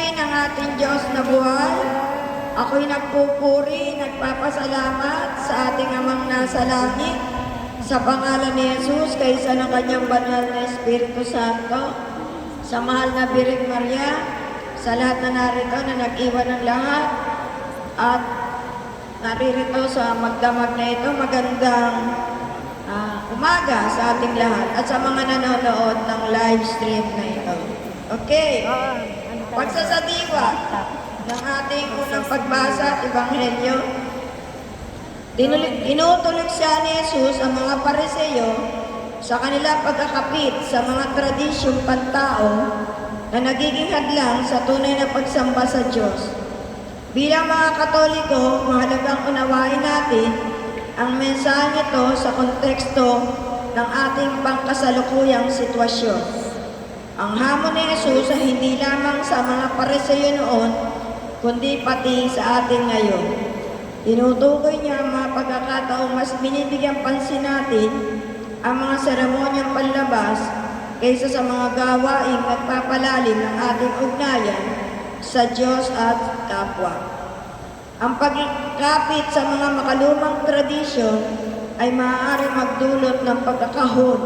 alipin ng ating Diyos na buhay. Ako'y nagpupuri, nagpapasalamat sa ating Amang nasa langit, sa pangalan ni Jesus, kaysa ng kanyang banal na Espiritu Santo, sa mahal na Birhen Maria, sa lahat na narito na nag-iwan ng lahat, at naririto sa magdamag na ito, magandang umaga sa ating lahat at sa mga nanonood ng live stream na ito. Okay, pagsasadiwa ng ating unang pagbasa at Ebanghelyo, tinutulog siya ni Jesus ang mga Pariseo sa kanilang pagkakapit sa mga tradisyong pantao na nagiging hadlang sa tunay na pagsamba sa Diyos. Bilang mga Katoliko, mahalagang unawain natin ang mensahe nito sa konteksto ng ating pangkasalukuyang sitwasyon. Ang hamon ni Jesus ay hindi lamang sa mga Pariseo noon, kundi pati sa ating ngayon. Tinutukoy niya ang mga pagkakataong mas binibigyang pansin natin ang mga seremonyang panlabas kaysa sa mga gawaing nagpapalalim ng ating ugnayan sa Diyos at kapwa. Ang pagkapit sa mga makalumang tradisyon ay maaaring magdulot ng pagkakahon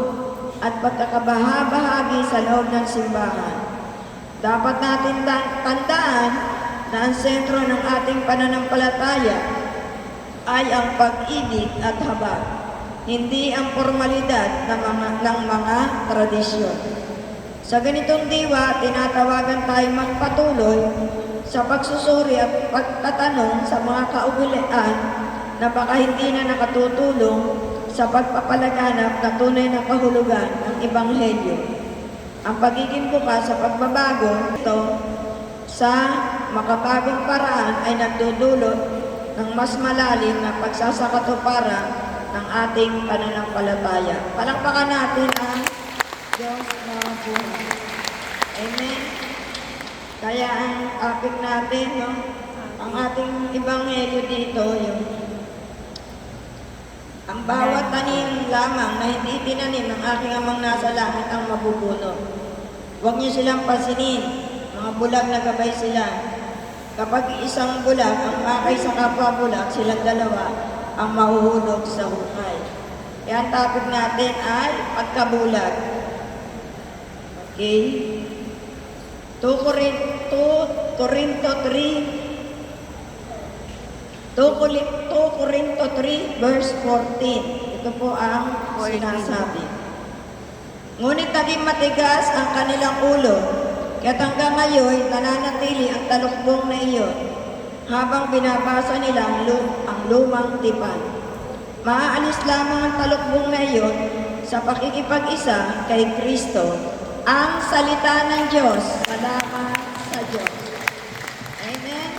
at pagkakabahabahagi sa loob ng simbahan. Dapat natin tandaan na ang sentro ng ating pananampalataya ay ang pag-ibig at habag, hindi ang formalidad ng mga tradisyon. Sa ganitong diwa, tinatawagan tayong magpatuloy sa pagsusuri at pagtatanong sa mga kaugalian na baka hindi na nakatutulong sa pagpapalaganap na tunay na kahulugan ng Ebanghelyo. Ang pagiging bukas sa pagbabago ito sa makabagong paraan ay nagdudulot ng mas malalim na pagsasakatuparan ng ating pananampalataya. Palakpakan natin ang Diyos na buhay. Amen. Kaya ang topic natin, ang ating Ebanghelyo dito, ang bawat tanim lamang na hindi tinanim ng aking Amang nasa langit ang mabubunot. Huwag niyo silang pasinin, mga bulag na gabay sila. Kapag isang bulag ang makay sa kapwa bulag, silang dalawa ang mahuhulog sa hukay. Kaya ang topic natin ay pagkabulag. Okay? 2 Corinto 3 verse 14. Ito po ang sinasabi. Ngunit naging matigas ang kanilang ulo, kaya't hanggang ngayon nananatili ang talukbong na iyon habang binabasa nila ang lumang tipan. Maaalis lamang ang talukbong na iyon sa pakikipag-isa kay Kristo, ang salita ng Diyos. Salamat sa Diyos. Amen.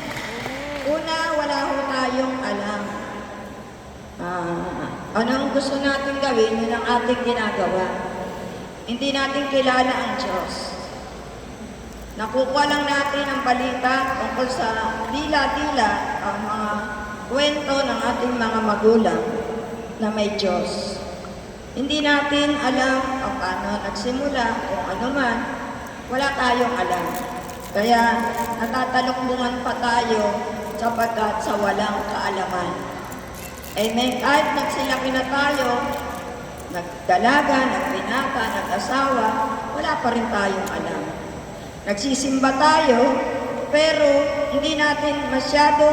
Una, wala ho tayong alam. Anong gusto natin gawin, yun ang ating ginagawa. Hindi natin kilala ang Diyos. Nakukuha lang natin ang balita tungkol sa dila-dila ang mga kwento ng ating mga magulang na may Diyos. Hindi natin alam kung paano nagsimula, kung ano man, wala tayong alam. Kaya natatalukbungan pa tayo sapagkat sa walang kaalaman. Amen. Kahit nagsilaki na tayo, nagdalaga, nagbinata, nag-asawa, wala pa rin tayong alam. Nagsisimba tayo, pero hindi natin masyado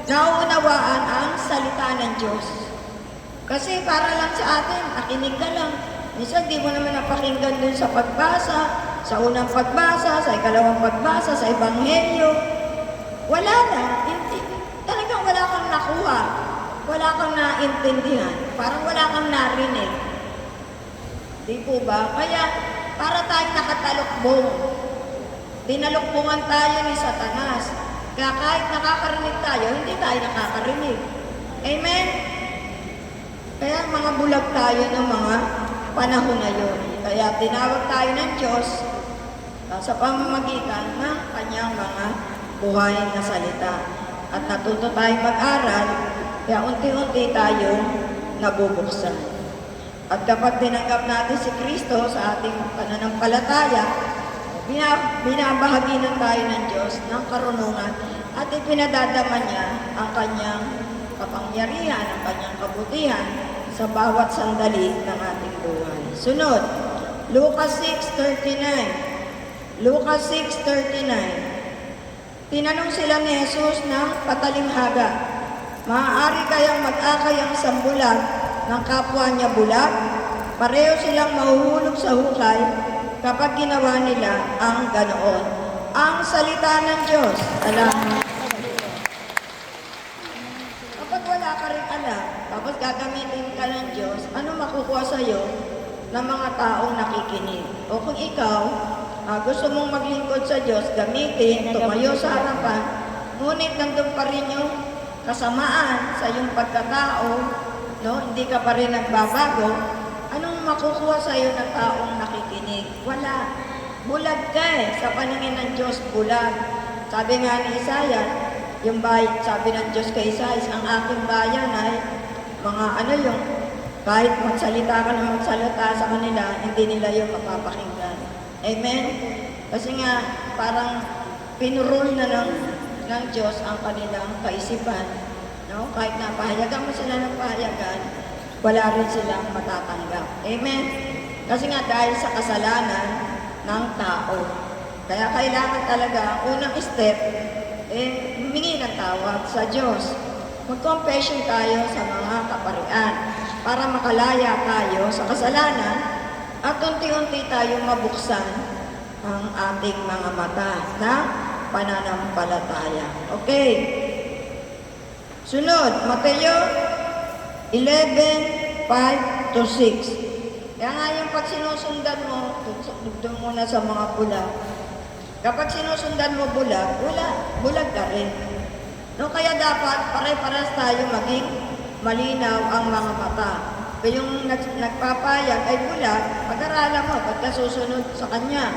nauunawaan ang salita ng Diyos. Kasi para lang sa atin, nakinig ka lang. Minsan di mo naman napakinggan dun sa pagbasa, sa unang pagbasa, sa ikalawang pagbasa, sa Ebanghelyo. Wala na. Talagang wala kang nakuha. Wala kang naintindihan. Parang wala kang narinig. Di po ba? Kaya para tayong nakatalukbong. Dinalukbungan tayo ni Satanas. Kaya kahit nakakarinig tayo, hindi tayo nakakarinig. Amen? Kaya mga bulag tayo ng mga panahon na yun. Kaya tinawag tayo ng Diyos sa pamamagitan ng kanyang mga buhay na salita. At natuto tayong mag-aral, kaya unti-unti tayong nabubuksan. At kapag tinanggap natin si Kristo sa ating pananampalataya, binabahaginan tayo ng Diyos ng karunungan at ipinadadama niya ang kanyang kapangyarihan, ang kanyang kabutihan sa bawat sandali ng ating buhay. Sunod, Lucas 6:39. Lucas 6:39. Tinanong sila ni Jesus ng patalimhaga, maaari kayang mag-akay ang isang bulag ng kapwa niya bulag? Pareho silang mahuhulog sa hukay kapag ginawa nila ang ganoon. Ang salita ng Diyos. Alam. Kapag wala ka rin alam, tapos gagamitin ka ng Diyos, ano makukuha sa'yo ng mga taong nakikinig? O kung ikaw, gusto mong maglingkod sa Diyos, gamitin, tumayo sa harapan, ngunit nandun pa rin yung kasamaan sa iyong pagkatao, no? Hindi ka pa rin nagbabago, anong makukuha sa iyo ng taong nakikinig? Wala. Bulag ka sa paningin ng Diyos, bulag. Sabi nga ni Isaiah, sabi ng Diyos kay Isaiah, ang aking bayan ay kahit magsalita ka na magsalita sa kanila, hindi nila yung mapapakinggan. Amen? Kasi nga, parang pinurol na ng Diyos ang kanilang kaisipan. No? Kahit na pahayagan mo sila ng pahayagan, wala rin silang matatanggap. Amen? Kasi nga dahil sa kasalanan ng tao. Kaya kailangan talaga, unang step, humingi ng tawad sa Diyos. Mag-confession tayo sa mga kaparian para makalaya tayo sa kasalanan at unti-unti tayong mabuksan ang ating mga mata na pananampalataya. Okay. Sunod, Mateo 11:5-6. Kaya nga yung pag sinusundan mo, doon muna sa mga bulag. Kapag sinusundan mo bulag, bulag ka rin. No, kaya dapat pare-pares tayo maging malinaw ang mga mata. Kaya yung nagpapayag ay bulag, pag-aralan mo, pagka susunod sa kanya.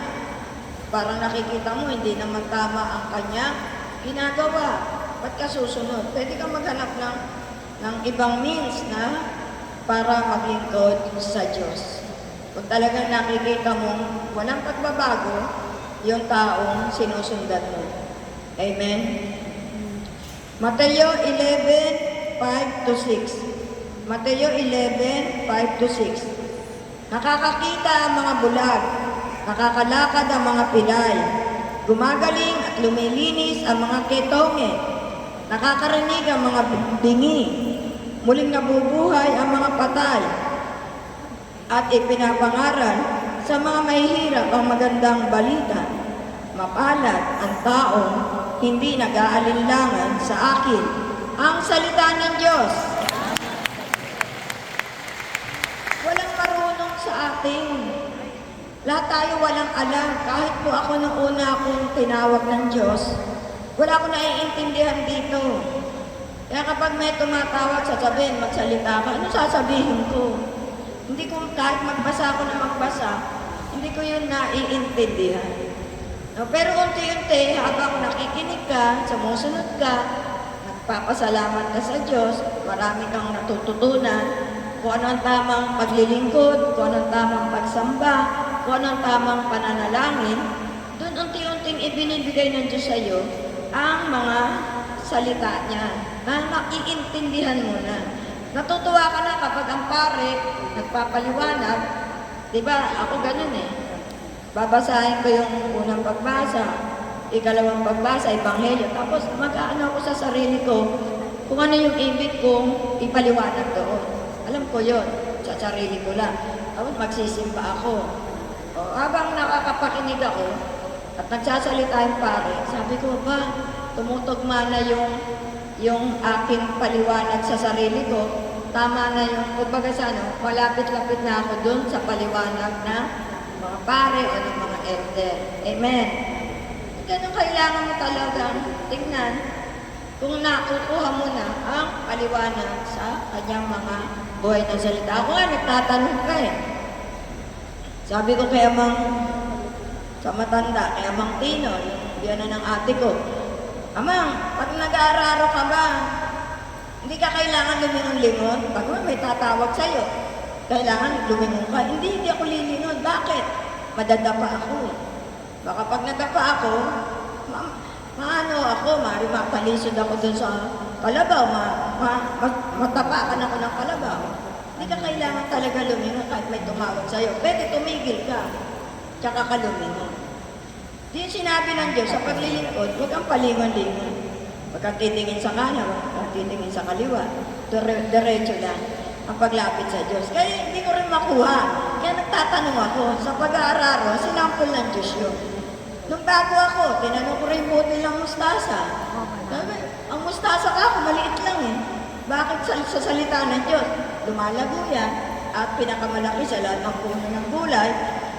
Parang nakikita mo, hindi naman tama ang kanya ginagawa. Pagka susunod, pwede kang maghanap ng ibang means na para maglingkod sa Diyos. Kung talagang nakikita mong walang pagbabago, yung taong sinusundan mo. Amen? Mateo 11:5-6. Mateo 11:5-6. Nakakakita ang mga bulag, nakakalakad ang mga pilay, gumagaling at lumilinis ang mga ketonge, nakakarinig ang mga bingi, muling nabubuhay ang mga patay, at ipinapangaral sa mga mahihirap ang magandang balita. Mapalad ang taong hindi nag-aalinlangan sa akin. Ang salita ng Diyos. Walang marunong sa atin. Lahat tayo walang alam. Kahit po ako nung una akong tinawag ng Diyos, wala akong naiintindihan dito. Kaya kapag may tumatawag, sasabihin, magsalita ka, ano sasabihin ko? Hindi ko, kahit magbasa ako na magbasa, hindi ko yun naiintindihan. No, pero unti-unti, habang nakikinig ka, sumusunod ka, nagpapasalamat ka sa Diyos, marami kang natututunan, kung ano ang tamang paglilingkod, kung ano ang tamang pagsamba, kung ano ang tamang pananalangin, doon unti-unting ibinibigay ng Diyos sa iyo ang mga salita niya na maiintindihan mo na. Natutuwa ka na kapag ang pare nagpapaliwanag, di ba? Ako ganun Babasahin ko yung unang pagbasa, ikalawang pagbasa, ebanghelyo, tapos mag-aano ako sa sarili ko kung ano yung ibig kong ipaliwanag doon. Alam ko yon sa sarili ko lang. Tapos magsisimba ako. O, habang nakakapakinig ako at nagsasalita yung pare, sabi ko ba, tumutugma na yung aking paliwanag sa sarili ko, tama na yung, kumbaga sa malapit-lapit na ako dun sa paliwanag na mga pare o ng mga elder. Amen. Ganun kailangan mo talagang tingnan kung nakukuha mo na ang paliwanag sa kanyang mga buhay na salita. Ako nga, nagtatanong ka Sabi ko kay sa matanda, kay Amang Tino, yung biyanan ng ate ko, Amang, pag nag-aararo ka ba, hindi ka kailangan lumingon-lingon? Pag may tatawag sa'yo, kailangan lumingon ka. Hindi ako lilingon. Bakit? Madadapa ako Baka pag nadapa ako, maano ako, mapalisod ako dun sa kalabaw, matapakan ako ng kalabaw. Hindi ka kailangan talaga lumingon kahit may tumawag sa'yo. Pwede tumigil ka, tsaka ka lumingon. Di yung sinabi ng Diyos, sa paglilingkod, huwag kang palingon-lingon. Huwag kang titingin sa kanan, huwag kang titingin sa kaliwa. Diretso lang ang paglapit sa Diyos. Kaya hindi ko rin makuha. Kaya nagtatanong ako, sa pag-aararo, sinampol ng Diyos yun. Nung bago ako, tinanong ko rin butil ng mustasa. Sabi, ang mustasa ka ako, maliit lang eh. Bakit sa salita ng Diyos? Lumalago yan at pinakamalaki sa lahat ng puno ng gulay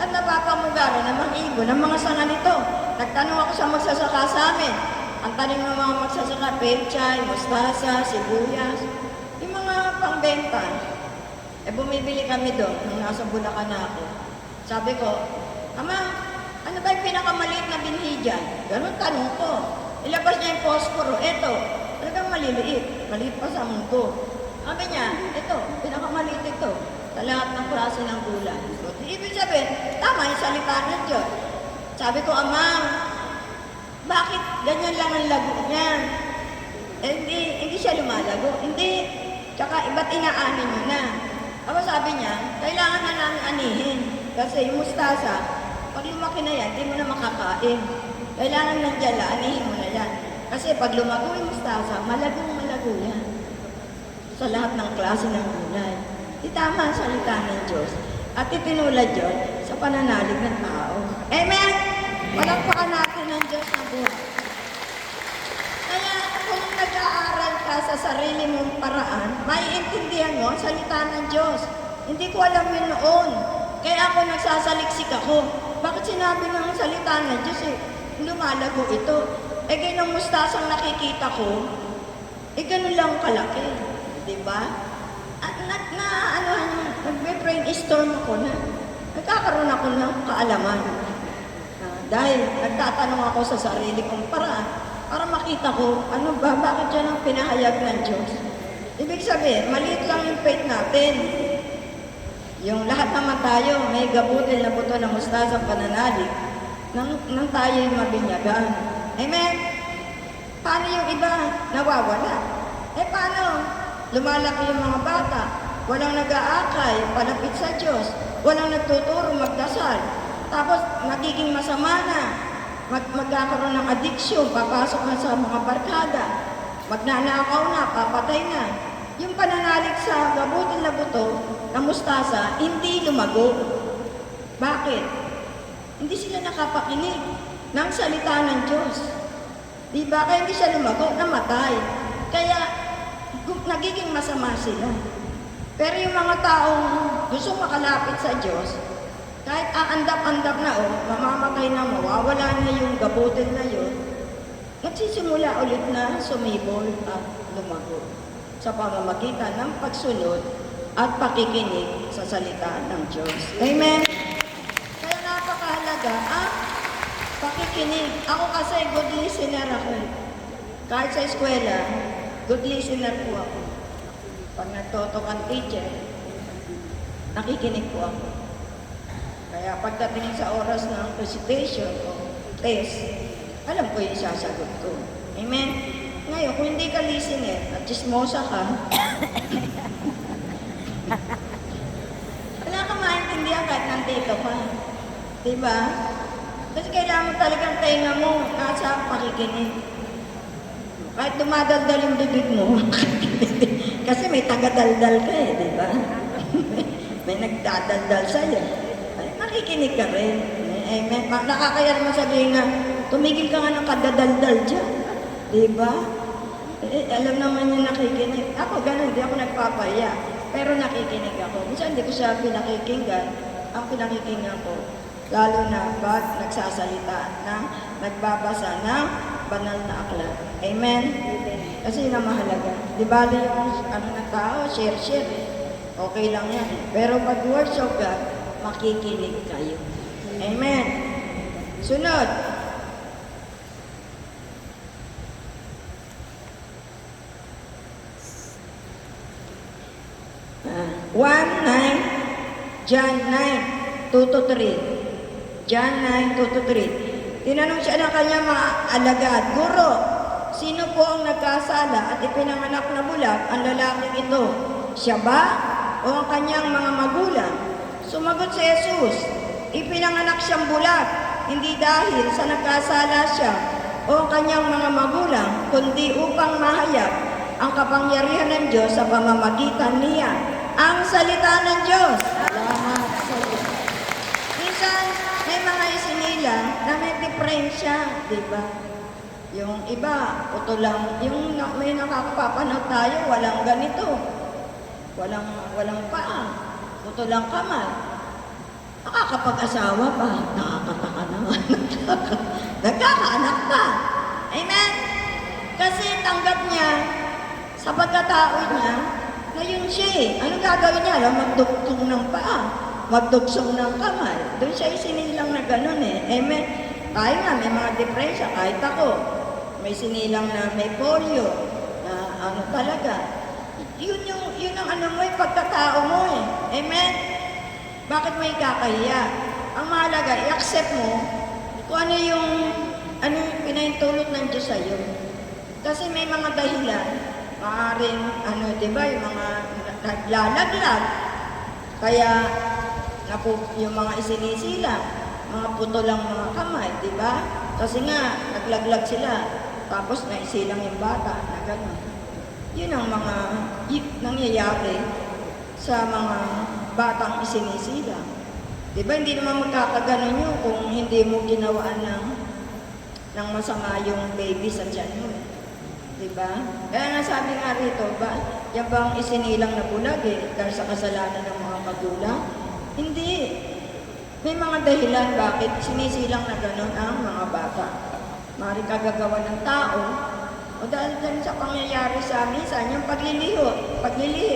at napapamugaro ng mga ibon ng mga sanga nito. Nagtanong ako sa magsasaka sa amin. Ang tanim ng mga magsasaka, pechay, mustasa, sibuyas, yung mga pangbenta. Bumibili kami doon nung nasa Bulacan na ako. Sabi ko, Ama, ano ba yung pinakamaliit na binhi dyan? Ganun tanong ko. Ilabas niya yung posporo. Eto, talagang maliliit. Maliit pa sa mundo. Sabi niya, ito, pinakamaliit ito. Sa lahat ng klase ng gulay. So, ibig sabihin, tama yung salita ng Diyos. Sabi ko, Ama, bakit ganyan lang ang lago niya? Hindi siya lumalago. Hindi. Tsaka iba't inaanin mo na. Ako sabi niya, kailangan na namin anihin. Kasi yung mustasa, pag lumaki na yan, hindi mo na makakain. Kailangan nandiyan lang, anihin mo na yan. Kasi pag lumago yung mustasa, malagong-malago yan. Sa lahat ng klase ng gulay. Tama ang salita ng Diyos. At itinulad yun sa pananalig ng tao. Amen! Palakpakan natin ng Diyos na buhay. Kaya kung nag-aaral ka sa sarili mong paraan, maiintindihan mo ang salita ng Diyos. Hindi ko alam yun noon. Kaya ako nagsasaliksik ako. Bakit sinabi ng salita ng Diyos lumalago ito? Ganyan ang mustasang nakikita ko, ganun lang kalaki. Diba? At nagbe-brainstorm ako na, nagkakaroon ako ng kaalaman. Dahil nagtatanong ako sa sarili kong paraan para makita ko, ano ba, bakit yan ang pinahayag ng Diyos? Ibig sabihin, maliit lang yung faith natin. Yung lahat naman tayo, may gabutil na buto ng mustasa pananalig nang tayo yung mabinyagan. Amen? Paano yung iba nawawala? Paano? Lumalaki yung mga bata, walang nag-aakay, palapit sa Diyos, walang nagtuturo magdasal. Tapos, nagiging masama na. Magkakaroon ng addiction, papasok na sa mga barkada. Magnanakaw na, papatay na. Yung pananalig sa gabutil na buto, na mustasa, hindi lumago. Bakit? Hindi sila nakapakinig ng salita ng Diyos. Diba? Kaya hindi siya lumago, namatay. Kaya, nagiging masama sila. Pero yung mga taong gusto makalapit sa Diyos, kahit aandap-andap na mamamatay na, mawawala na yung gabutil na yun, nagsisimula ulit na sumibol at lumago sa pamamagitan ng pagsunod at pakikinig sa salita ng Diyos. Amen? Kaya napakahalaga ang pakikinig. Ako kasi good listener ako. Kahit sa eskwela, good listener po ako. Pag nagtotok ang teacher, nakikinig po ako. Kaya pagdating sa oras ng recitation o test, alam ko yung sasagot ko. Amen? Ngayon, kung hindi ka listener at chismosa ka, wala kang maintindihan kahit nandito ka. Diba? Kasi kailangan talagang tenga mo nasa pakikinig. Kahit dumadaldal yung bibig mo, kasi may tagadaldal ka diba? May nagdadaldal sa'yo. Nakikinig ka rin. Amen. Nakakaya naman sabihin nga, tumigil ka nga ng kadadaldal dyan. Diba? Alam naman yung nakikinig. Ako ganun, hindi ako nagpapaya. Pero nakikinig ako. Minsan hindi ko siya pinakikinggan. Ang pinakikinggan ko, lalo na pag nagsasalita na nagbabasa ng banal na aklat. Amen? Kasi yun ang mahalaga. Di ba yung ng tao, share. Okay lang yan. Pero pag words of God, makikinig kayo. Amen. Sunod. John 9, 2-3. John 9, 2-3. Tinanong siya ng kanyang mga alagad, Guro, sino po ang nagkasala at ipinanganak na bulag ang lalaking ito? Siya ba o ang kanyang mga magulang? Sumagot si Jesus, ipinanganak siyang bulag, hindi dahil sa nagkasala siya o ang kanyang mga magulang, kundi upang mahayag ang kapangyarihan ng Diyos sa pamamagitan niya. Ang salita ng Diyos. Salamat sa Diyos. Minsan, may mga isinilang na may diferensya, di ba? Yung iba, puto lang. Yung may nakakapapanood tayo, walang ganito. Walang paa. Puto lang kamay. Nakakapag-asawa pa. Nakakataka naman. Nagkakaanak pa. Amen? Kasi tanggap niya sa pagkatao niya na yun siya eh. Ano gagawin niya? Alam, magduktong ng paa. Magduksong ng kamay. Doon siya isinilang na gano'n eh. Amen? Tayo nga, may mga depresya. Kahit ako, may sinilang na may polio. Na ano talaga. Yun ang ano mo, yung pagkatao mo eh. Amen? Bakit mo ikakahiya? Ang mahalaga, i-accept mo kung ano yung pinahintulot ng Diyos sa'yo. Kasi may mga dahilan. Maaaring, di ba, yung mga naglalaglag. Kaya, yung mga isinisila, mga puto lang mga kamay, di ba? Kasi nga, naglaglag sila. Tapos naisilang yung bata na gano'n. Yun ang mga nangyayari sa mga batang isinisila. Di ba, hindi naman magkakaganon yun kung hindi mo ginawaan ng masama yung baby sa tiyan mo. Diba? Kaya nga sabi nga rito, yan bang isinilang na bulag dahil sa kasalanan ng mga magulang? Hindi. May mga dahilan bakit sinisilang na gano'n ang mga bata. Maaaring kagagawa ng tao, o dahil din sa pangyayari sa minsan, yung paglilihi.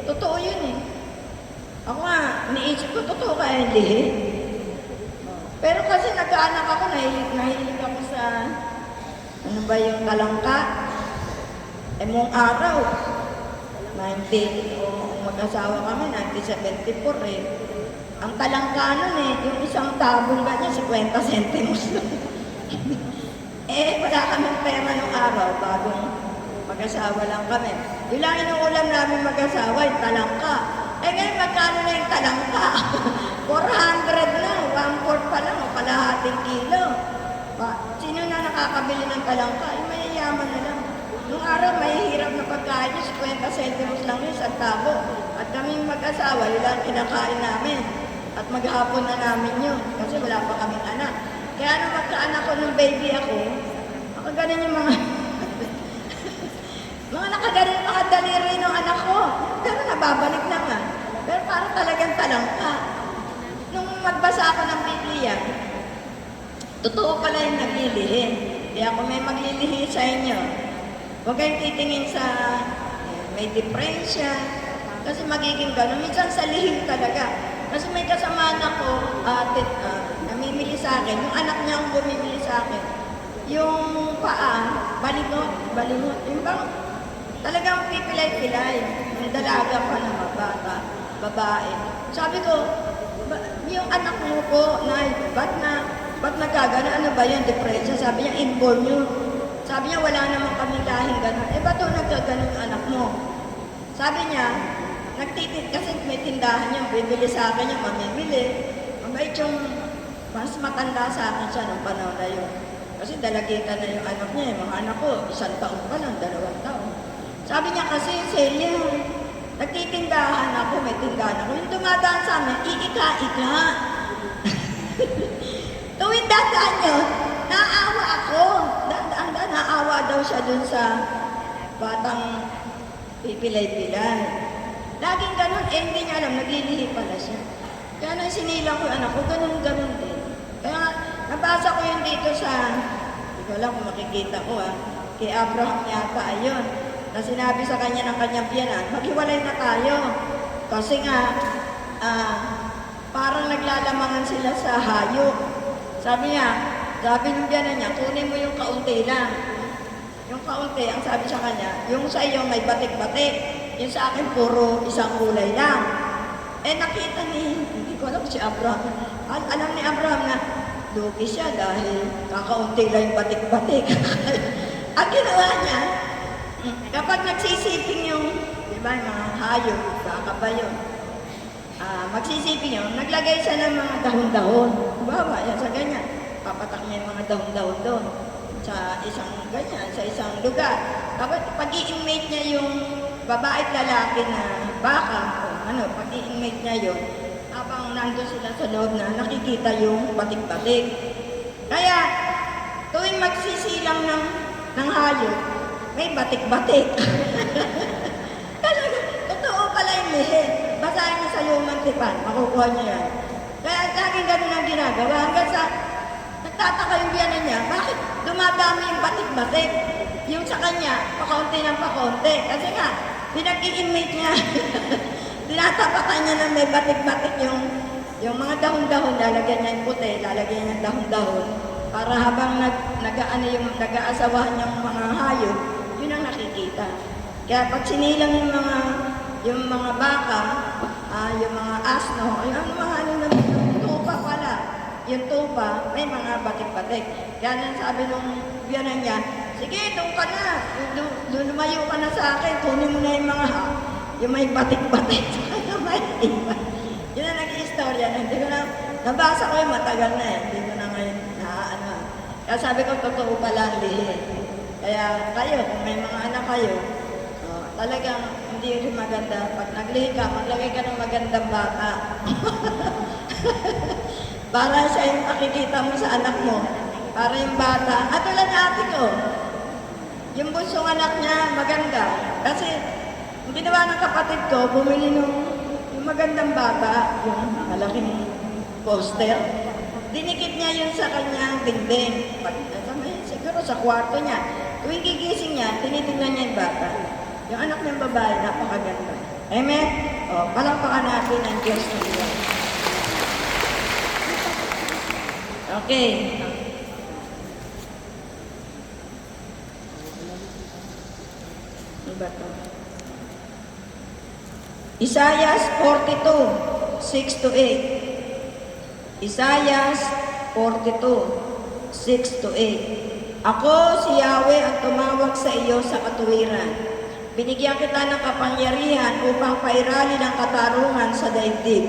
Totoo yun eh. Ako nga, niisip ko, totoo kaya yung lihi? Pero kasi nagkaanak ako, nahilig ako sa, ano ba yung talangka? Mong araw, 19, mag-asawa kami, 1974 eh. Ang talangka nun eh, yung isang tabong ganyan, 50 centimos lang. Wala kaming pera nung araw, bagong mag-asawa lang kami. Yung lang inuulam namin mag-asawa, yung talangka. Ngayon, magkano na yung talangka? 400 na, 1/4 pa lang, o kalahating kilo. Sino na nakakabili ng talangka? Yung mayayaman na lang. Nung araw, may hirap na pagkain yun, 50 centimos lang yun, sa tabo. At kaming mag-asawa, yun lang kinakain namin. At maghapon na namin yun, kasi wala pa kaming anak. Kaya nung magkaanak ko nung baby ako ganun yung mga mga nakagaling makadaliri ng anak ko. Pero nababalik naman. Pero parang talagang talangka. Nung magbasa ako ng Biblia, totoo pala yung naglilihi. Kaya kung may maglilihi sa inyo, huwag kayong titingin sa may depresya. Kasi magiging gano'n. Minsan sa lihim talaga. Kasi may kasamaan ako, namimili sa akin. Yung anak niya ang bumibili sa akin. Yung paa, balingot. Yung bang talagang pipilay-pilay. May dalaga pa na bata, babae. Sabi ko, yung anak mo po, Nay, ba't nagkagano? Ano ba yun? Depression? Sabi niya, inborn yun. Sabi niya, wala naman kami lahing gano'n. Ba't nagkagano yung anak mo? Sabi niya, nagtitit kasi may tindahan niya, bibili sa akin yung mamimili. Mabait yung mas matanda sa akin siya nung panahon na yun. Kasi dalagitan na yung anak niya. Yung mga anak ko, 1 taon pa lang, 2 taon. Sabi niya kasi, Celia, nagtitindahan ako, may tindahan ako. Yung dumadaan sa amin, iika-ika. Tuwing dadaan yun, naawa ako. Naawa daw siya dun sa batang pipilay-pilay. Laging ganun, hindi niya alam, naglilihi pala siya. Kaya nang sinilang ko yung anak ko, ganun-ganun din. Kaya nabasa ko yun dito sa, hindi ko alam kung makikita ko kay Abraham yata, ayun. Na sinabi sa kanya ng kanyang biyanan, maghiwalay na tayo. Kasi nga, parang naglalamangan sila sa hayop. Sabi ng biyanan niya, kunin mo yung kaunti lang. Yung kaunti, ang sabi sa kanya, yung sa iyo may batik-batik. Yung sa akin, puro isang kulay lang. Nakita hindi ko alam si Abraham. Alam ni Abraham na lugi siya dahil kakaunti lang yung batik-batik. Ang ginawa niya, kapag nagsisiping yung, di ba, yung mga hayop, baka ba yun? Magsisiping yun, naglagay siya ng mga dahon-dahon. Bawa, yan sa ganyan. Papatak niya yung mga dahon-dahon doon sa isang ganyan, sa isang lugar. Tapos pag-i-inmate niya yung babae at lalaki na baka, pag-i-inmate niya yun, habang nandun sila sa loob na nakikita yung batik-batik. Kaya, tuwing magsisilang ng hayop, may batik-batik. Talaga, totoo pala yung lihe. Basahin niyo sa Human Tipan, makukuha niyo yan. Kaya laging ganun ang ginagawa. Hanggang sa, nagtataka yung biyanan niya, bakit dumadami yung batik-batik? Yung sa kanya, pakaunti ng pakaunti. Kasi nga, pinag-i-inmate niya. Tinatapakan niya na may batik-batik yung mga dahon-dahon, lalagyan niya yung puti, lalagyan niya yung dahon-dahon. Para habang nag-aasawahan niyang mga hayop, yun ang nakikita. Kaya pag sinilang yung mga baka, yung mga asno, yung mga tupa pala. Yung tupa, may mga batik-batik. Kaya nang sabi nung biyanan niya, sige, doon ka na. Lumayo ka na sa akin. Kunin mo na yung may batik-batik. May iba. Yun ang nag-i-istorya. Hindi ko na, nabasa ko yung matagal na eh. Hindi ko na ngayon Kaya sabi ko, totoo pala ang lihi. Kaya kayo, kung may mga anak kayo, talagang hindi rin maganda. Pag naglihi ka, maglagay ka ng magandang bata. Para siya yung makikita mo sa anak mo. Para yung bata. At tulad na ate ko, yung bunsong anak niya maganda. Kasi, yung ginawa ng kapatid ko, bumili yung magandang bata, yung malaking poster. Dinikit niya yun sa kanyang dingding. Siguro sa kwarto niya. Tuwing gigising niya, tinitingnan niya yung bata. Yung anak niyang babae, napakaganda. Amen? Palakpakan natin ang Diyos ng Diyos. Okay. Iba to. Isaiah 42, 6-8. Isaiah 42, 6-8. Ako, si Yahweh, ang tumawag sa iyo sa katuwiran. Binigyan kita ng kapangyarihan upang pairali ng katarungan sa daigdig.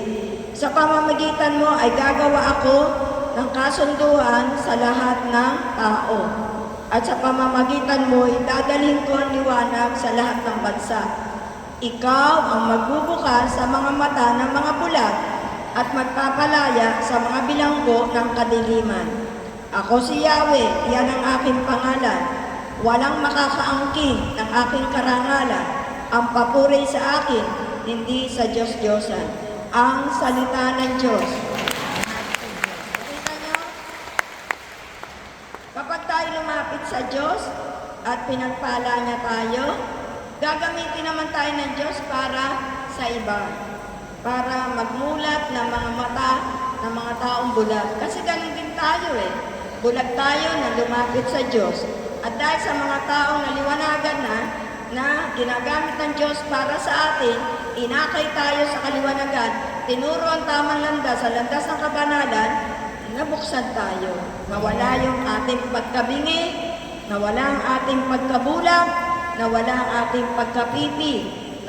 Sa pamamagitan mo ay gagawa ako ng kasunduan sa lahat ng tao. At sa pamamagitan mo, dadalhin ko ang liwanag sa lahat ng bansa. Ikaw ang magbubukas sa mga mata ng mga bulag at magpapalaya sa mga bilanggo ng kadiliman. Ako si Yahweh, yan ang aking pangalan. Walang makakaangkin ng aking karangalan. Ang papuri sa akin, hindi sa Diyos-Diyosan. Ang salita ng Diyos. Nakita niyo? Kapag tayo lumapit sa Diyos at pinagpala niya tayo, gagamitin naman tayo ng Diyos para sa iba. Para magmulat ng mga mata ng mga taong bulag. Kasi ganun din tayo eh. Bulag tayo na lumapit sa Diyos. At dahil sa mga taong naliwanagan na ginagamit ng Diyos para sa atin, inakay tayo sa kaliwanagan, tinuro ang tamang landas, sa landas ng kabanalan, nabuksan tayo. Nawala yung ating pagkabingi, nawala ang ating pagkabulag, nawala ang ating pagkapipi.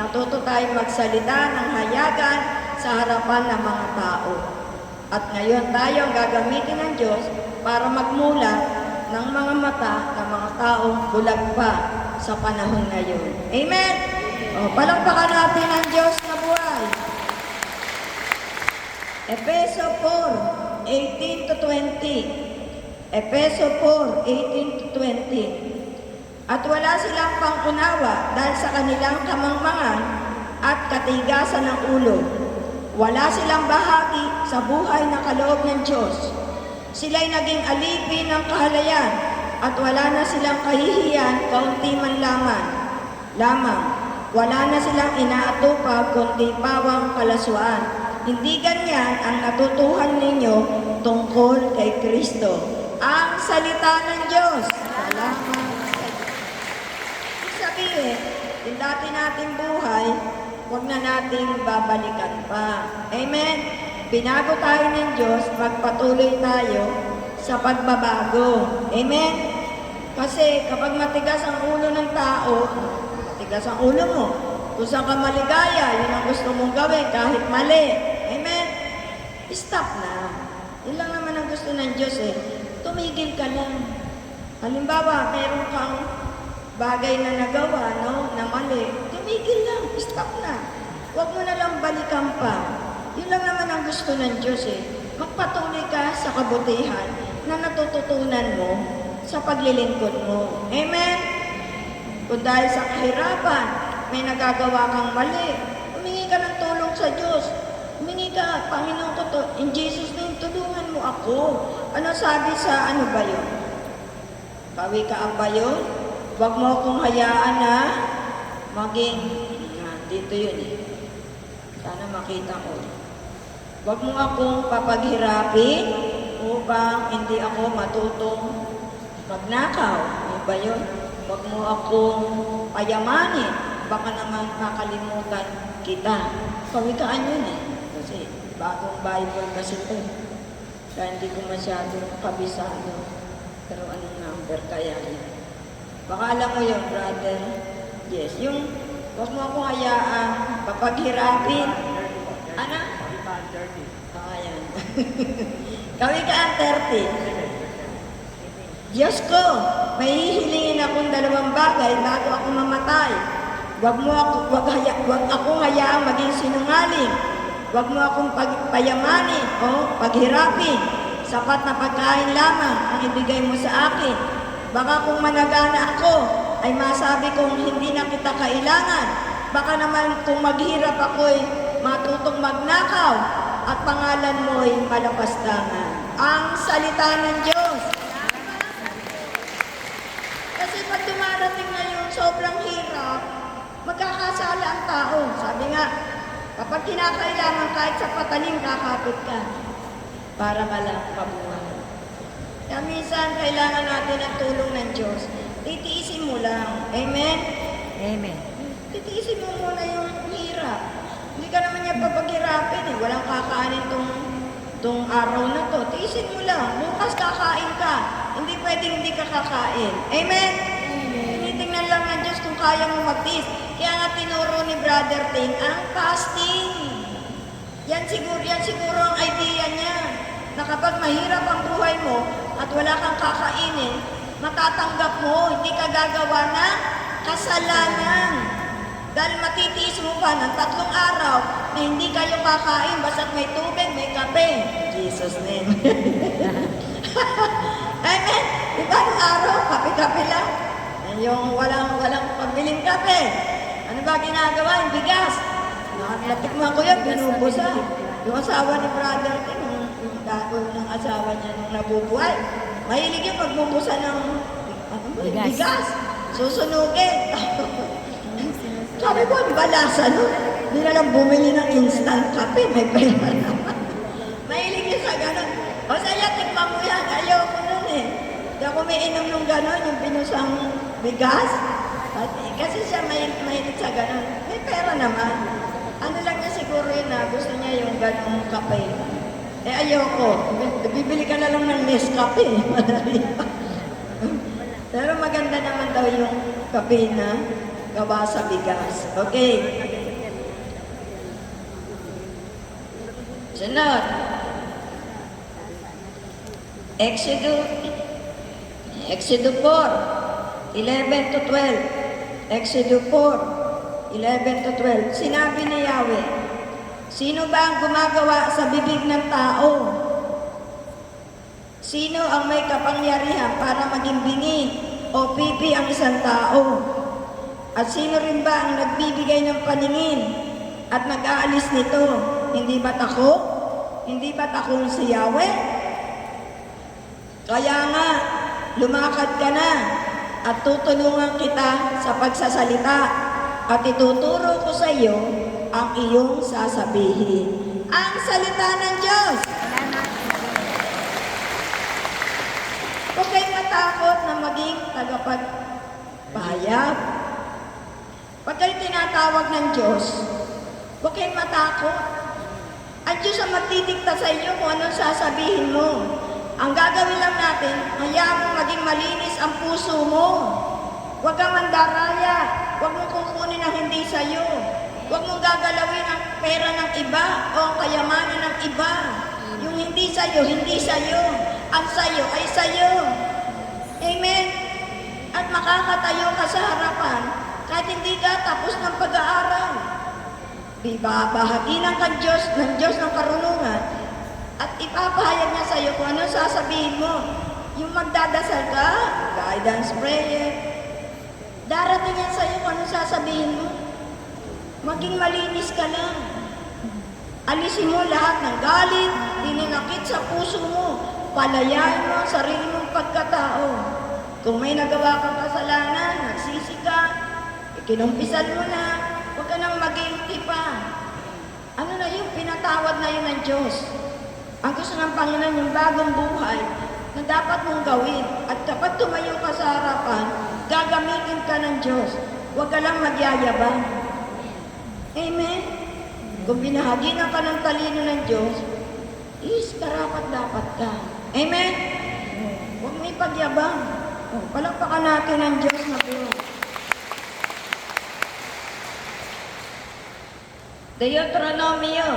Natuto tayong magsalita ng hayagan sa harapan ng mga tao. At ngayon tayo ang gagamitin ng Diyos para magmula ng mga mata ng mga taong bulag pa sa panahon ngayon. Amen? Palakpakan natin ang Diyos na buhay. Efeso 4, 18-20. Efeso 4, 18-20. At wala silang pangunawa dahil sa kanilang kamangmangan at katigasan ng ulo. Wala silang bahagi sa buhay na kaloob ng Diyos. Sila'y naging alipin ng kahalayan at wala na silang kahihiyan kaunti man lamang. Wala na silang inaatupag kundi pawang kalaswaan. Hindi ganyan ang natutuhan ninyo tungkol kay Kristo. Ang salita ng Diyos. Salamat. Ibig sabihin, yung dati nating buhay, huwag na nating babalikan pa. Amen? Binago tayo ng Diyos, magpatuloy tayo sa pagbabago. Amen? Kasi kapag matigas ang ulo ng tao, matigas ang ulo mo. Kung saan ka maligaya, yun ang gusto mong gawin kahit mali. Amen? Stop na. Yun lang naman ang gusto ng Diyos eh. Tumigil ka lang. Halimbawa, meron kang bagay na nagawa, no, na mali. Tumigil lang. Stop na. Huwag mo na lang balikan pa. Yun lang naman ang gusto ng Diyos eh. Magpatuloy ka sa kabutihan na natututunan mo sa paglilingkod mo. Amen? Kung dahil sa kahirapan, may nagagawa kang mali, humingi ka ng tulong sa Diyos. Humingi ka, Panginoon ko to, in Jesus' name, tulungan mo ako. Ano sabi sa ano ba yun? Kawikaan ba yun? Huwag mo akong hayaan na maging, dito yun eh. Sana makita ko. Huwag mo akong papaghirapin upang hindi ako matutong magnakaw. Ano ba yun? Huwag mo akong payamanin. Baka naman makalimutan kita. Kawikaan yun eh. Kasi bagong Bible kasi ito. Kaya hindi ko masyadong kabisado. Pero anong number kaya yun? Baka alam mo yun, brother. Yes, yung huwag mo akong hayaan papaghirapin. Ano? Ayan. Kawikaan 30. Diyos ko, may hihilingin akong dalawang bagay bago ako mamatay. Huwag akong hayaang maging sinungaling. Huwag mo akong payamanin o paghirapin. Sapat na pagkain lamang ang ibigay mo sa akin. Baka kung managana ako, ay masabi kong hindi na kita kailangan. Baka naman kung maghirap ako'y matutong magnakaw at pangalan mo'y malapastangan. Ang salita ng Diyos. Kasi pag dumarating na yung sobrang hirap, magkakasala ang tao. Sabi nga, kapag kinakailangan kahit sa patalim, kakapit ka para ka lang mabuhay. Kaya minsan, kailangan natin ang tulong ng Diyos. Titiisin mo lang. Amen? Amen. Titiisin mo muna yung hirap. Hindi ka naman niya papaghirapin eh. Walang kakanin tong araw na to. Tiisin mo lang. Bukas kakain ka. Hindi pwedeng hindi ka kakain. Amen? Tinitingnan lang ng Diyos kung kaya mo magtiis. Kaya nga tinuro ni Brother Ting ang fasting. Yan siguro ang idea niya. Na kapag mahirap ang buhay mo at wala kang kakainin, matatanggap mo, hindi ka gagawa ng kasalanan. Dahil matitiis mo pa ng 3 araw na hindi kayo kakain basta't may tubig, may kape. Jesus name. Amen? Diba nung araw, kape-kape lang? Yung walang pagbiling kape. Ano ba ginagawa? Yung bigas. Natikman ko yan, binubusa. Yung asawa ni Brother Tim, yung dako ng asawa niya nung nabubuhay, mahilig yung pagbubusa ng bigas. Susunugin. Sabi ko, di ba lasa nun? Hindi na lang bumili ng instant kape, may pera naman. Mahilig yun sa ganon. O saya, tikman mo yan. Ayoko nun eh. Hindi ako may inom nung ganon, yung binusang bigas. At, kasi siya mahilig sa ganon. May pera naman. Ano lang niya siguro yun na gusto niya yung ganong kape. Eh ayoko. Bibili ka na lang ng Nescafe. Madali pa. Pero maganda naman daw yung kape na gawa sa bigas. Okay. Sunod. Exodus 4, 11 to 12. Exodus 4, 11 to 12. Sinabi ni Yahweh, sino ba ang gumagawa sa bibig ng tao? Sino ang may kapangyarihan para maging bingi o pipi ang isang tao? At sino rin ba ang nagbibigay ng paningin at nag-aalis nito? Hindi ba't ako? Hindi ba't akong si Yahweh? Kaya nga, lumakad ka na at tutulungan kita sa pagsasalita at ituturo ko sa iyo ang iyong sasabihin. Ang salita ng Diyos! Huwag kayong matakot na maging tagapagpahayag. Pag kayo tinatawag ng Diyos, huwag kayong matakot. Ang Diyos ang magdidikta sa inyo kung anong sasabihin mo. Ang gagawin lang natin, hayaan mong maging malinis ang puso mo. Huwag kang mandaraya. Huwag mong kukunin ang hindi sa'yo. Huwag mong gagalawin ang pera ng iba o ang kayamanan ng iba. Yung hindi sa'yo, hindi sa'yo. Ang sa'yo ay sa'yo. Amen? At makakatayo ka sa harapan kahit hindi ka tapos ng pag-aaral. Bahaginan ka ng Diyos ng karunungan at ipapahayag niya sa'yo kung ano sasabihin mo. Yung magdadasal ka, guidance prayer, darating yan sa'yo kung ano sasabihin mo. Maging malinis ka lang. Alisin mo lahat ng galit, dininakit sa puso mo. Palayain mo ang sarili mong pagkatao. Kung may nagawa kang kasalanan, nagsisi ka, ikinumpisan mo na, huwag ka nang mag-guilty pa. Ano na yun? Pinatawad na yun ng Diyos. Ang gusto ng Panginoon yung bagong buhay na dapat mong gawin. At kapag tumayo ka sa harapan, gagamitin ka ng Diyos. Huwag ka lang magyayabang. Amen? Kung binahaginan ka ng talino ng Diyos, is karapat-dapat ka. Amen? Huwag may pagyabang. Palakpakan natin ang Diyos na buhay. Deuteronomio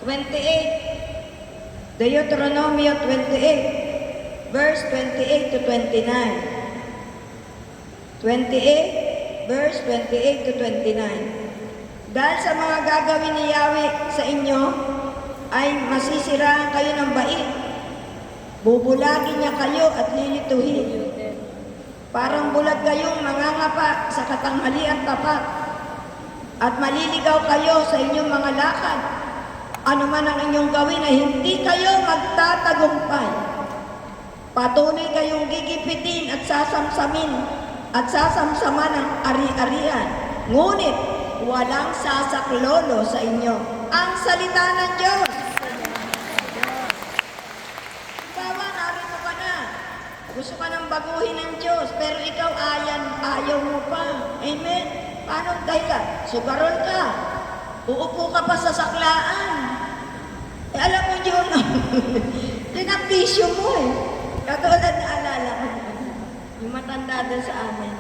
28. Deuteronomio 28, verse 28 to 29. 28, verse 28 to 29. Dahil sa mga gagawin ni Yahweh sa inyo, ay masisiraan kayo ng bait. Bubulagin niya kayo at lilituhin. Parang bulag kayong mangangapa sa katanghalian tapat. At maliligaw kayo sa inyong mga lakad. Ano man ang inyong gawin ay hindi kayo magtatagumpay. Patuloy kayong gigipitin at sasamsamin at sasamsaman ng ari-arian. Ngunit walang sasaklolo sa inyo ang salita ng Diyos. Bawa, narito ka na. Gusto ka nang baguhin ng Diyos, pero ikaw ayaw mo pa. Amen? Paano dahilan? Sugaron ka. Uupo ka pa sa saklaan. Alam mo yun, yun ang bisyo mo eh. Katulad na alala ko. Yung matanda doon sa amin.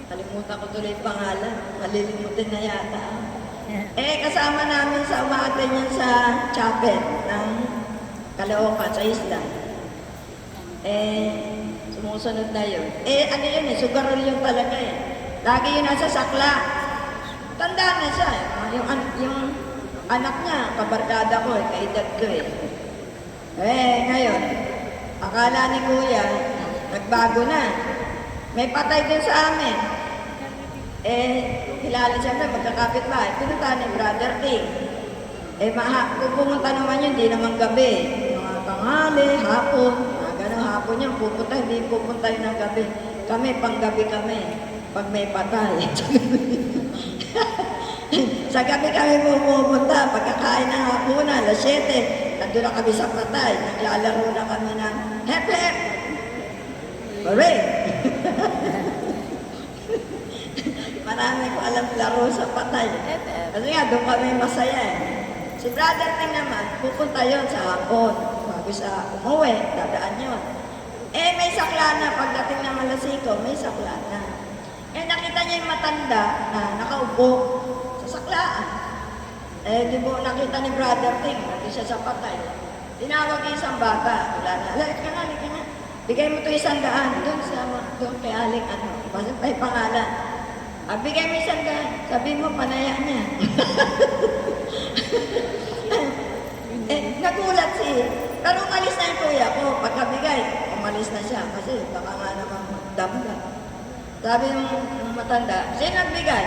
Kalimutan ko tuloy pangalan. Malilimutin na yata. Kasama namin sa umaate niya sa chapel ng Caloocan sa isla. Sumusunod na yun. Ano yun eh, sugarol yun talaga eh. Lagi yun nasa sakla. Tanda na siya eh. Yung anak niya, kabarkada ko eh, kaedad ko eh. Ngayon, akala ni Kuya, nagbago na. May patay din sa amin. Kilala siya na, magkakapit bahay. Pinunta ni Brother Ting. Kung pumunta naman yun, di naman gabi. Mga tanghali, hapon, gano'n hapon yun, hindi pupunta yun ng gabi. Kami, panggabi kami. Pag may patay. Sa gabi kami pupunta, pagkakain ng hapunan, alas 7, nandun na kami sa patay. Naglalaro na kami ng hep-hep. Hooray! Marami ko alam laro sa patay. Kasi nga, doon kami masaya eh. Si Brother Ting naman, pupunta yon sa hapon. Bago sa umuwi, dadaan yun. May sakla na. Pagdating ng alas 5, may sakla na. Nakita niya yung matanda na nakaupo sa saklaan. Di mo nakita ni Brother Ting, nandun siya sa patay. Tinawag yung isang bata. Wala na. Halika nga. Bigay mo ito 100. Doon kay Aling Basta pa yung pangalan. Bigay mo 100. Sabi mo, panaya niya. Nagulat pero umalis na yung kuya ko. Pagkabigay, umalis na siya. Kasi baka nga naman damga. Sabi ng matanda, sino nagbigay?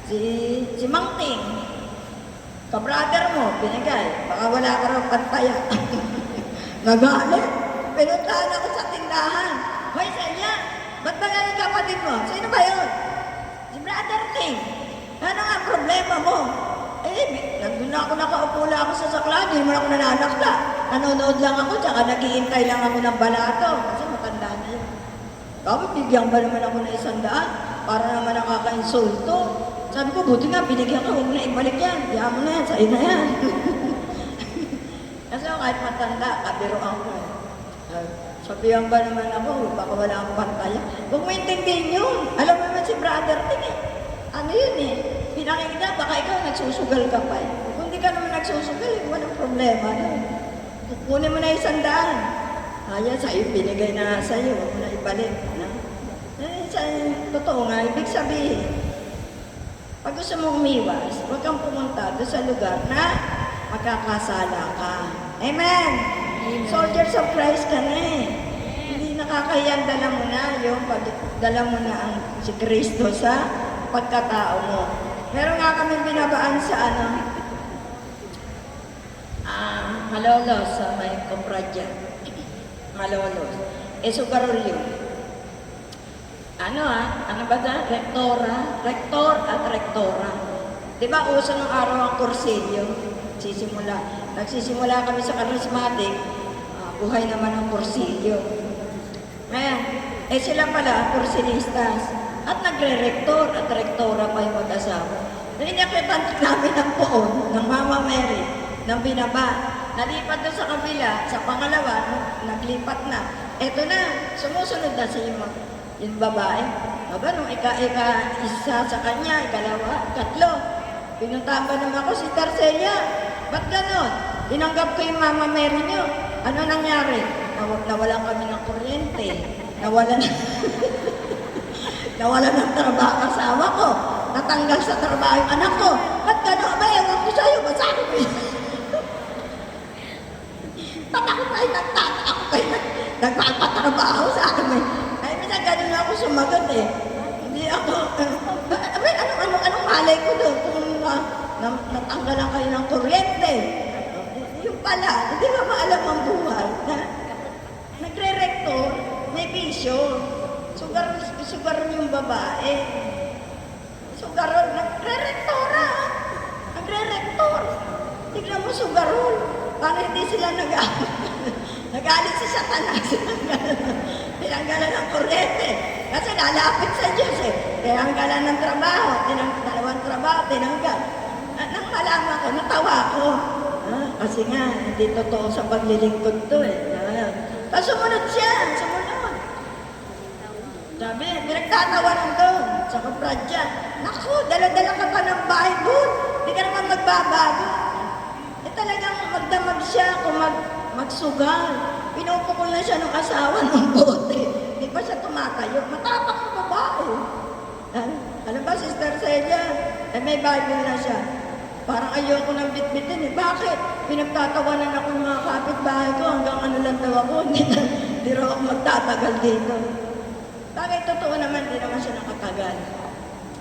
Si Mang Ting. Ka-brother mo, binigay. Baka wala ka raw pantaya. Nagalit. Pinuntahan ako sa tindahan. Hoy, Senya, ba't ba nga yung kapatid mo? Sino ba yun? Si Brother Ting. Ano nga ang problema mo? Nandun na ako, nakaupo lang ako sa sakla, hindi mo na ako nananakla. Nanonood lang ako, tsaka naghihintay lang ako ng balato. Kasi matanda na yun. Tapos bigyan ba naman ako ng 100? Para naman nakaka-insulto. Sabi ko, buti nga, binigyan ka, huwag mo na ibalik yan. Diyan mo na yan, sa'yo na yan. Kasi ako kahit matanda, kabiroan ko eh. Sabihan ba naman ako, baka wala akong pantaya. Huwag mo intindihin yun. Alam mo naman si brother din eh. Ano yun eh? Pinakikita, baka ikaw nagsusugal ka pa eh. Kung di ka naman nagsusugal, eh, walang problema. No? Kunin mo na 100. Ayan, sa'yo, binigay na sa'yo. Huwag mo na ibalik. No? Totoo nga, ibig sabihin, pag gusto mo umiwas, huwag kang pumunta doon sa lugar na magkakasala ka. Amen! Soldiers of Christ ka na eh. Hindi nakakayan, dala mo na yung dala mo na ang si Kristo sa pagkatao mo. Meron nga kami binabaan sa Malolos sa may Compradya. Malolos. Sugarol yun. Ano ba na? Rektor at rektora. Di ba uso ng araw ang kursilyo? Nagsisimula kami sa charismatic, buhay naman ang kursilyo. Ngayon, sila pala, kursilistas. At nagre-rektor at rektora pa yung mag-asawa. Ninakitan namin ang poon ng Mama Mary, ng binaba. Nalipat doon sa kabila, sa pangalawa, naglipat na. Eto na, sumusunod na yung babae. Aba, nung isa sa kanya, ikalawa, ikatlo. Pinuntahan ba naman ako si Tarcelia? Ba't ganon? Tinanggap ko yung Mama Mary niyo. Ano nangyari? Nawalan kami ng kuryente. Nawalan ng trabaho asawa ko. Natanggal sa trabaho yung anak ko. Ba't ganon? Ba, ewan ko sa'yo. Ba't sa akin? Ba't ako tayo nagpapatrabaho sa akin? Ay, minsan ganon ako sumagot eh. Hindi ako, anong malay ko doon kung natanggalan kayo ng kuryente? Yung pala, hindi ba maalam ang buhay na nagre-rektor, may bisyo. Sugar yung babae. Sugarol, nagre-rektora. Nagre-rektor. Tignan mo sugarol. Para hindi sila nagalit si Satanas. Tinanggalan ng kuryente. Kasi lalapit sa Diyos eh. Tinanggalan ng trabaho. Dalawang trabaho, tinanggal. Nang malaman ko, natawa ko. Kasi nga, hindi totoo sa paglilingkod to eh. Tapos sumunod siya. Sumunod. Sabi, pinagtatawanan doon sa Compradya. Naku, dala-dala ka pa ng Bible. Hindi ka naman magbabago. Talagang magdamag siya kung magsugal. Pinupukol na siya ng asawa ng bote. Hindi pa siya tumatayo. Matapang ang babae. Alam ba, Sister Celia? May Bible na siya. Parang ayoko nang bitbitin eh. Bakit? Pinagtatawanan ako ng mga kapitbahay ko hanggang ano lang daw ako. Hindi raw ako magtatagal dito. Bagay, totoo naman, hindi naman siya nakatagal.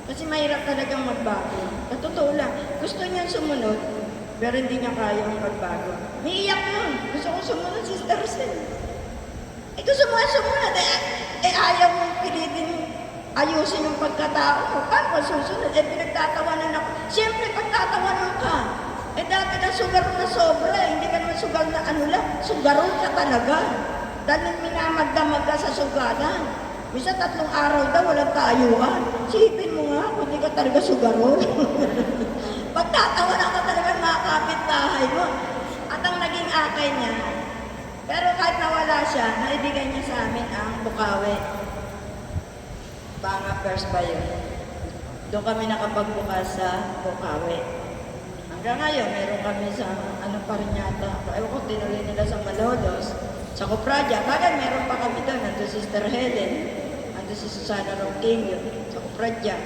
Kasi mahirap talagang magbago. Totoo lang. Gusto niya sumunod, pero hindi niya kayang magbago. May iyak yun. Gusto ko sumunod, Sister Cel. Gusto mo sumunod. Ayaw mong pilitin ayusin yung pagkatao mo. Paano susunod? Pinagtatawanan ako. Siyempre, pagtatawanan ka. Dati na sugar na sobra. Hindi ka naman sugar na ano lang. Sugaron ka talaga. Dahil minamagdamag ka sa sugalan. Misa 3 araw daw, walang tayuan. Sipin mo nga, kung hindi ka talaga sugaron. Pagtatawanan ka talaga mga kapitbahay mo. At ang naging akay niya, pero kahit nawala siya, naibigay niya sa amin ang Bukawi. Banga first ba yun? Doon kami nakapagbukas sa Bukawi. Hanggang ngayon, meron kami sa ano pa rin yata. Ewan ko, tinuloy nila sa Malolos. Sa Compradya, bagay meron pa kami doon. Nandun si Sister Helen, nandun si Susana Ronquillo, sa Compradya.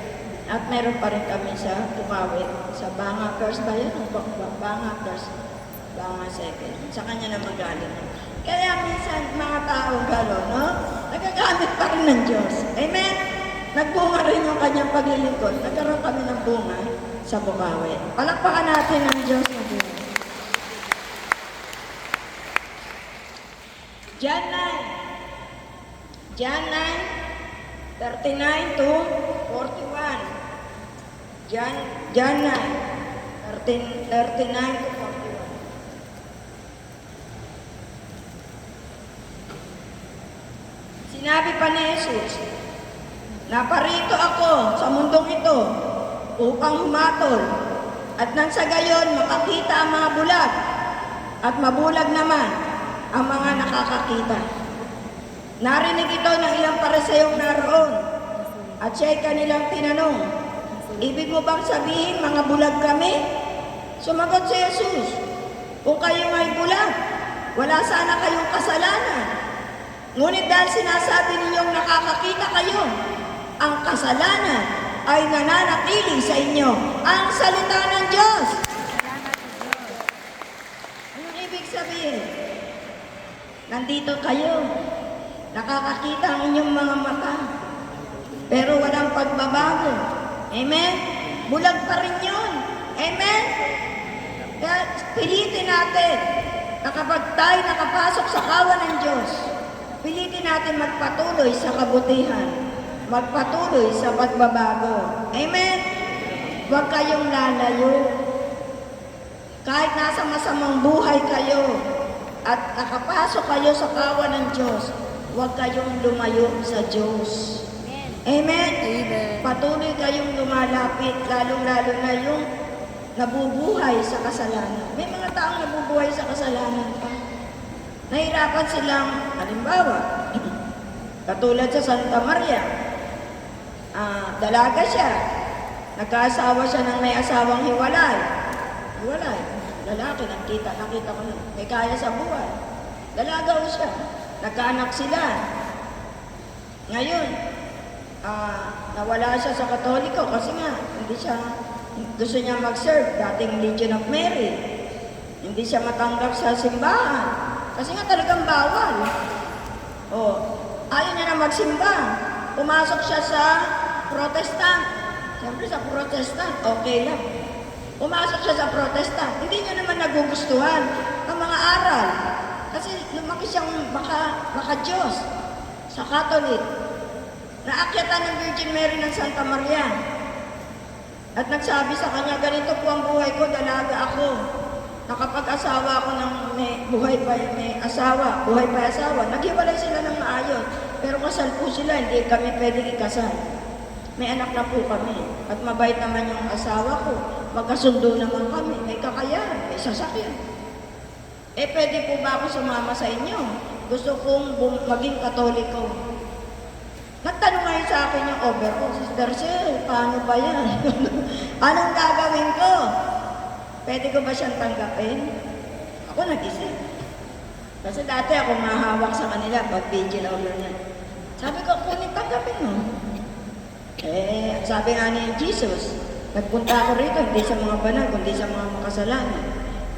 At meron pa rin kami sa Bukawi. Sa Banga first ba yun? Banga first. Banga second. Sa kanya na magaling. Kaya minsan, mga taong gano'n, no? Nagagamit pa rin ng Diyos. Amen? Nagbunga rin yung kanyang paglilingkod. Nagkaroon kami ng bunga sa Bukawi. Palakpakan natin ang Diyos na Diyos. John 9, 39 to 41. John 9, 39 to 41. Sinabi pa ni Jesus, naparito ako sa mundong ito upang humatol at nang sa gayon makakita ang mga bulag at mabulag naman ang mga nakakakita. Narinig ito ng ilang pariseyong naroon at siya'y kanilang tinanong, ibig mo bang sabihin mga bulag kami? Sumagot si Jesus, kung kayo ay bulag, wala sana kayong kasalanan. Ngunit dahil sinasabi ninyong nakakakita kayo, ang kasalanan ay nananatili sa inyo. Ang salita ng Diyos. Anong ibig sabihin? Nandito kayo, nakakakita ang inyong mga mata, pero walang pagbabago. Amen? Bulag pa rin yun. Amen? Kaya pilitin natin na kapag tayo nakapasok sa kawan ng Diyos, pilitin natin magpatuloy sa kabutihan, magpatuloy sa pagbabago. Amen? Huwag kayong lalayo. Kahit nasa masamang buhay kayo at nakapasok kayo sa kawan ng Diyos, huwag kayong lumayo sa Diyos. Amen? Amen. Patuloy kayong lumalapit, lalong-lalo na yung nabubuhay sa kasalanan. May mga taong nabubuhay sa kasalanan pa. Nahirapan silang, halimbawa, katulad sa Santa Maria, dalaga siya, nagkaasawa siya ng may asawang hiwalay. Hiwalay, lalaki, nakita ko na, may kaya sa buhay. Dalaga o siya, nagkaanak sila. Ngayon, nawala siya sa Katoliko kasi nga, gusto niya mag-serve, dating Legion of Mary. Hindi siya matanggap sa simbahan. Kasi nga talagang bawal. Ayaw niya na magsimba. Pumasok siya sa Protestant. Siyempre sa Protestant, okay lang. Pumasok siya sa Protestant. Hindi niya naman nagugustuhan ang mga aral. Kasi lumaki siyang maka-Diyos sa Catholic. Naakyatan ng Virgin Mary ng Santa Maria. At nagsabi sa kanya, ganito po ang buhay ko, dalaga ako. Nakapag-asawa ako ng buhay pa asawa. Naghiwalay sila ng maayos. Pero kasal po sila, hindi kami pwedeng ikasal. May anak na po kami. At mabait naman yung asawa ko. Magkasundo naman kami. May kakayahan, may sasakyan. Pwede po ba ako sumama sa inyo? Gusto kong maging Katoliko. Nagtanong ngayon sa akin yung overall, Sister Sel, paano ba yan? Anong gagawin ko? Pwede ko ba siyang tanggapin? Ako nag-isip. Kasi dati ako mahawak sa kanila pag vigil ako niya. Sabi ko, kunin tanggapin mo. Sabi nga ni Jesus, nagpunta ako rito, hindi sa mga banal, kundi sa mga makasalanan.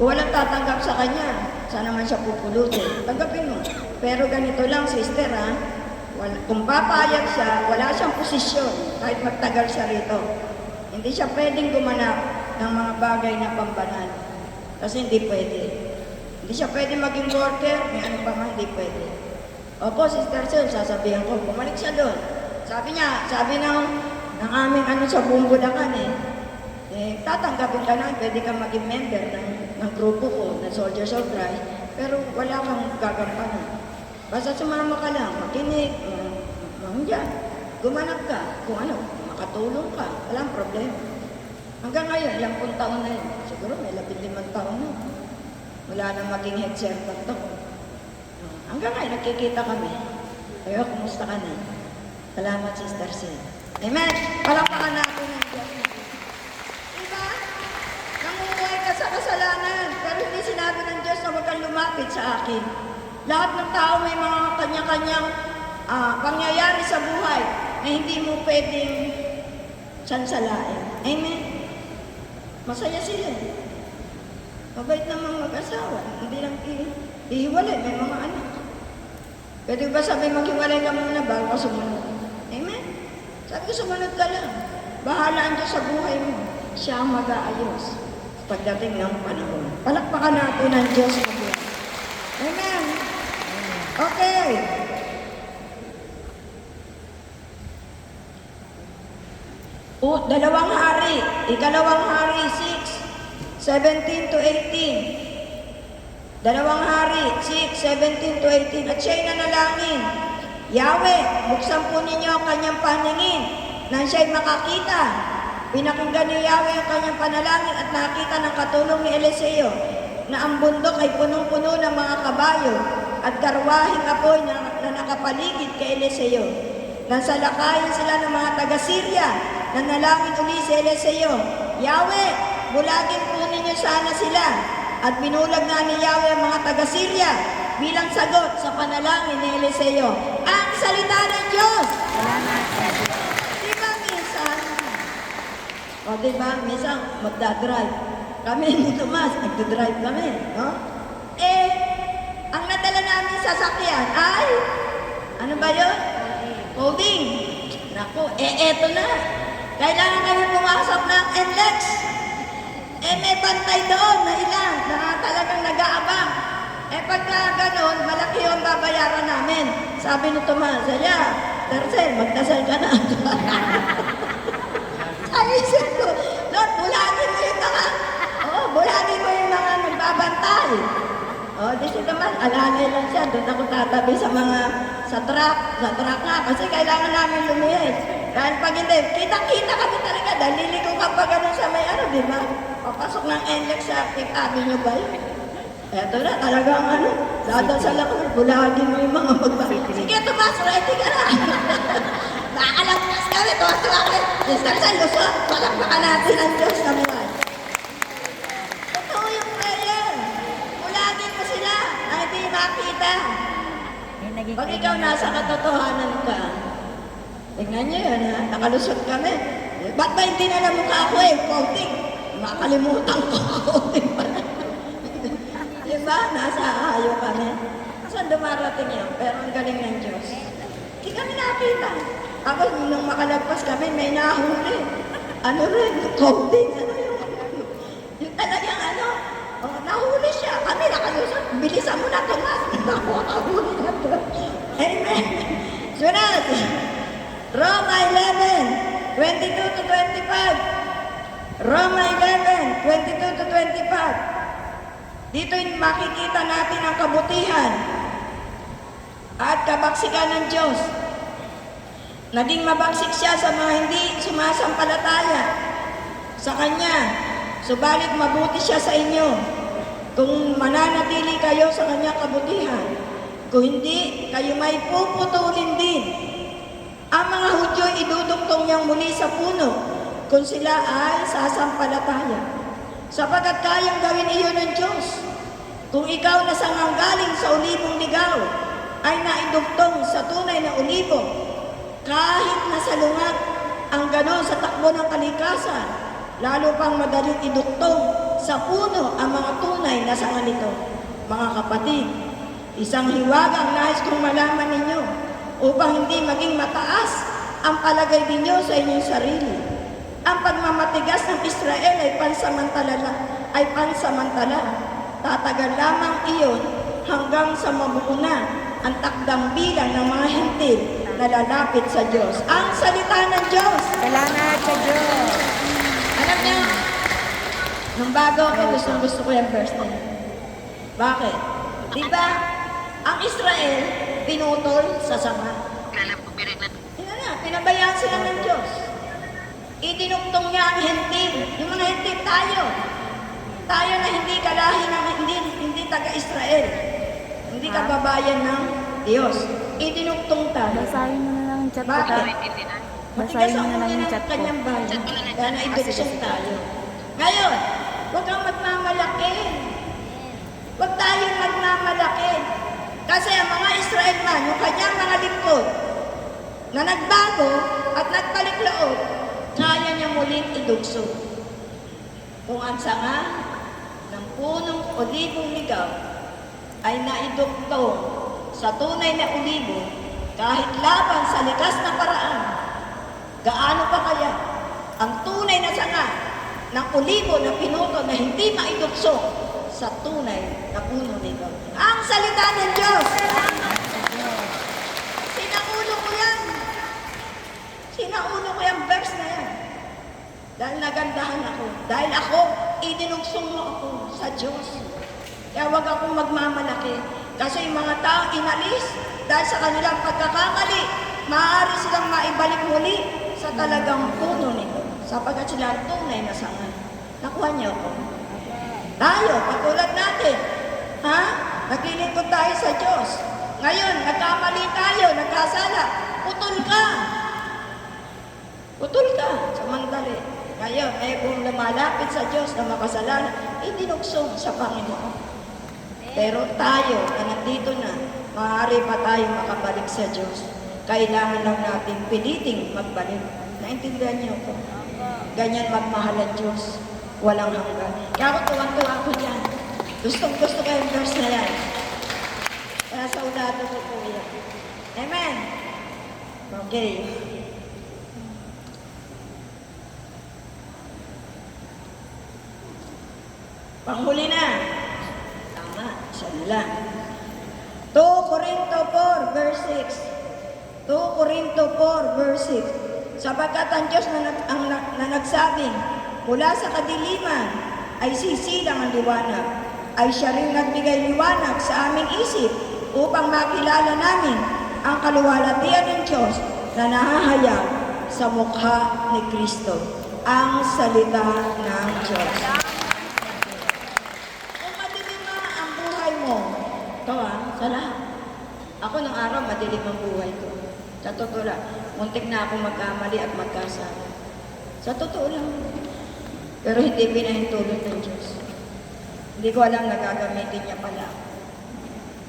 Kung walang tatanggap sa kanya, saan naman siya pupulutin? Tanggapin mo. Pero ganito lang, sister, kung papayag siya, wala siyang posisyon kahit magtagal siya rito. Hindi siya pwedeng gumanap ng mga bagay na pambanal. Kasi hindi pwede. Hindi siya pwede maging worker, may ano pa man, hindi pwede. Opo, Sister Sel, sasabihan ko, bumalik siya doon. Sabi ng aming sa buong Bulacan tatanggapin ka na, pwede kang maging member ng grupo ko, ng Soldiers of Christ, pero wala kang gagampanan. Basta sumama ka lang, makinig, gumanap ka, kung makatulong ka, walang problema. Hanggang ngayon, ilang pong taon na yun. Siguro may 15 taon na. Wala nang maging head servant ako. Hanggang ngayon, nakikita kami. Ayo, kumusta ka na? Salamat, Sister Sel. Amen! Palakpakan natin ng Diyos. Diba? Nangunguhay ka sa kasalanan, pero hindi sinabi ng Diyos na huwag kang lumapit sa akin. Lahat ng tao may mga kanya-kanyang pangyayari sa buhay na hindi mo pwedeng sansalain. Amen? Masaya sila. Mabait naman mag-asawa. Hindi lang ihiwalay, may mga anak. Pwede ba sabi maghiwalay ka muna bago ka sumunod? Amen? Sabi ko sumunod ka lang. Bahala ang Diyos sa buhay mo. Siya ang mag-aayos pagdating ng panahon. Palakpakan natin ang Diyos sa buhay. Amen? Okay. Dalawang hari, ikalawang hari, 6:17 to 18. Dalawang hari, 6:17 to 18. At siya'y nanalangin, Yahweh, buksan po ninyo ang kanyang paningin nang siya'y makakita. Pinakinggan ni Yahweh ang kanyang panalangin at nakita ng katulong ni Eliseo. na ang bundok ay punong-puno ng mga kabayo at karwahing apoy na nakapaligid kay Eliseo. Nasalakayin sila ng mga taga-Syria na nalangin uli si Eliseo, Yahweh, bulagin po ninyo sana sila. At binulag na ni Yahweh ang mga taga-Syria bilang sagot sa panalangin ni Eliseo. Ang salita ng Diyos! Diba minsan? Diba? Minsan magdadrive. Kami ni Tomas, nagdadrive kami. No? Ang nadala namin sasakyan ay, ano ba yun? Coding. Naku, eto na. Kailangan kami pumasok ng NLEX. May bantay doon na ilan na talagang nag-aabang. Pagka ganon, malaki yung babayaran namin. Sabi ni Tomas, Tercel, magdasal ka na. Ay, isip ko, Lord, bulagin mo yung mga nagbabantay. Di si Tomas, alalay lang siya. Doon ako tatabi sa truck nga, kasi kailangan namin lumiyay. Dahil pag hindi, kita-kita kami talaga. Dahil liliko ka pa ganun sa may di ba? Papasok ng NLEX sa Fifth Avenue ba yun? Eto na, talagang dadasal ako, bulagin mo yung mga magbabantay. Sige, Tomas, ready ka na. Nakakalagpas kami, tuwa-tuwa kami. Sa Luzon, palakpakan natin ang Diyos na buhay. Totoo yung prayer. Bulagin mo sila na hindi makita. Pag ikaw nasa katotohanan ka, tingnan niyo yun, nakalusot kami. Ba't ba hindi na mukha ako Counting. Makalimutan ko, counting pa na. Diba? Nasa ahayo kami. Saan dumarating yun? Pero ang galing ng Diyos. Hindi kami nakita. Tapos nung makalagpas kami, may nahuli. Counting, yung talagang nahuli siya. Kami nakalusot. Bilisan mo na, Tomas. Nakahuli na to. Amen. Sunod. Roma 11, 22 to 25. Roma 11, 22 to 25. Dito makikita natin ang kabutihan at kabaksikan ng Diyos. Naging mabaksik siya sa mga hindi sumasampalataya sa Kanya. Subalit mabuti siya sa inyo kung mananatili kayo sa Kanyang kabutihan. Kung hindi, kayo may puputulin din. Ang mga Hudyo idudugtong niyang muli sa puno kung sila ay sasampalataya. Sapagkat kayang gawin iyon ng Diyos. Kung ikaw na sanganggaling sa ulibong ligaw ay naidugtong sa tunay na ulibo, kahit nasalungat ang ganon sa takbo ng kalikasan, lalo pang madaling idugtong sa puno ang mga tunay na sanga nito. Mga kapatid, isang hiwagang nais kong malaman ninyo upang hindi maging mataas ang palagay ninyo sa inyong sarili. Ang pagmamatigas ng Israel ay pansamantala. Tatagal lamang iyon hanggang sa mabuo na ang takdang bilang ng mga hintil na lalapit sa Diyos. Ang salita ng Diyos. Salamat sa Diyos. Alam niyo, nung bago ako, gusto ko yung verse na yun. Bakit? Diba, ang Israel, pinutol sa sanga. Pinabayaan sila ng Diyos. Itinugtong niya ang hintil. Yung mga hintil tayo. Tayo na hindi kalahi ng hindi taga-Israel. Hindi kababayan ng Diyos. Itinugtong tayo. Basahin mo na lang yung chat ko. Bakit? Basahin mo na lang yung chat ko. Kanyang bayan. Kaya naidugsong tayo. Ngayon, huwag kang magmamalaki. Huwag tayong magmamalaki. Kasi ang mga Israel man, yung kanyang mga lingkod, na nagbago at nagbalik loob, kaya niya muling idugso. Kung ang sanga ng punong olibong ligaw ay naidugtong sa tunay na ulibo, kahit laban sa likas na paraan, gaano pa kaya ang tunay na sanga ng ulibo na pinuto na hindi maidugso sa tunay na puno ligaw. Ang salita ng Diyos! Sinaulo ko yung verse na yan. Dahil nagandahan ako. Dahil ako, idinugsong mo ako sa Diyos. Kaya huwag akong magmamalaki. Kasi yung mga tao inalis dahil sa kanilang pagkakamali, maaari silang maibalik muli sa talagang puno nito. Sapagkat sila tunay na sanga. Nakuha niyo ako. Tayo, katulad natin. Ha? Naglilingkod tayo sa Diyos. Ngayon, nagkamali tayo, nagkasala. Putol ka. Putol ka. Samantali. Ngayon, kung lumalapit sa Diyos na makasalanan, idinugsong sa Panginoon. Pero tayo, na nandito na, maaari pa tayo makabalik sa Diyos. Kailangan lang natin piliting magbalik. Naintindihan niyo po? Ganyan magmahal ang Diyos. Walang hanggan. Kaya ako tuwang-tuwa ko dyan. Gustong-gusto ko yung verse na yan. Kaya sa ulado ko po yan. Amen? Okay. Panghuli na. Tama, isa na lang. 2 Corinto 4, verse 6. 2 Corinto 4, verse 6. Sapagkat ang Diyos na nagsabing, mula sa kadiliman ay sisilang ang liwanag, ay siya rin nagbigay liwanag sa aming isip upang makilala namin ang kaluwalhatian ng Diyos na nahahayag sa mukha ni Kristo. Ang salita ng Diyos. Kung madilim ang buhay mo, ito sa lahat. Ako ng araw, madilim ang buhay ko. Sa totoo lang, muntik na ako magkamali at magkasala. Sa totoo lang. Pero hindi pinahintulot ng Diyos. Hindi ko alam na gagamitin niya pala.